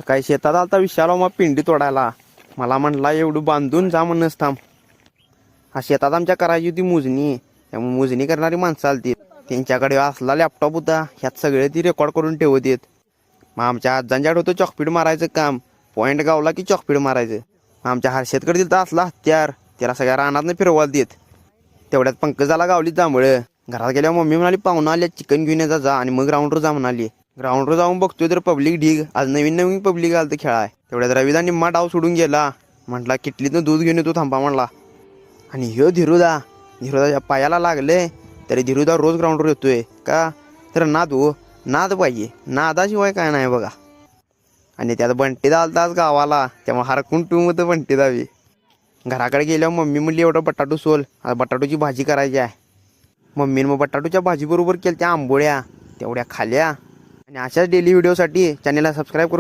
सकाळी शेतात आलता विशाल मग पिंडी तोडायला. मला म्हटला एवढं बांधून जा म्हणूनच थांब. हा शेतात आमच्या करायची होती मोजणी. त्यामुळे मोजणी करणारी माणसं आलती. त्यांच्याकडे असला लॅपटॉप होता. ह्यात सगळे ती रेकॉर्ड करून ठेवत येत. मग आमच्या आजांच्याकडे होतं चॉकपीट मारायचं काम. पॉईंट गावला की चॉकपीट मारायचं. आमच्या हर्षदकडे दिलं तर असला हत्यार. त्याला सगळ्या रानातनं फिरवायला देत. तेवढ्यात पंकजाला गावली जांभळं. घरात गेल्यावर मम्मी म्हणाली पाहुणं आल्या चिकन घेऊन येता जा आणि मग ग्राउंडवर जा म्हणाली. ग्राउंडवर जाऊन बघतोय तर पब्लिक ढीग. आज नवीन नवीन पब्लिक आलं तर खेळाय. तेवढ्यात रविदा निम्मा डाव सोडून गेला. म्हटला किटलीतनं दूध घेऊन येतो थांबा म्हणला. आणि ह्यो धीरुदाच्या पायाला लागले तरी धीरुदा रोज ग्राउंडवर येतोय का तर नाद पाहिजे. नादाशिवाय काय नाही बघा. आणि त्यात बंटीदा आलता आज गावाला. त्यामुळे हरकून टूम होतं बंटीदावी. घराकडे गेल्यावर मम्मी म्हणली एवढं बटाटू सोल. आज बटाटूची भाजी करायची आहे. मम्मीनं मग बटाटूच्या भाजीबरोबर केल्या त्या आंबोळ्या तेवढ्या खाल्या. आणि अशाच डेली व्हिडिओसाठी चॅनलला सबस्क्राईब करून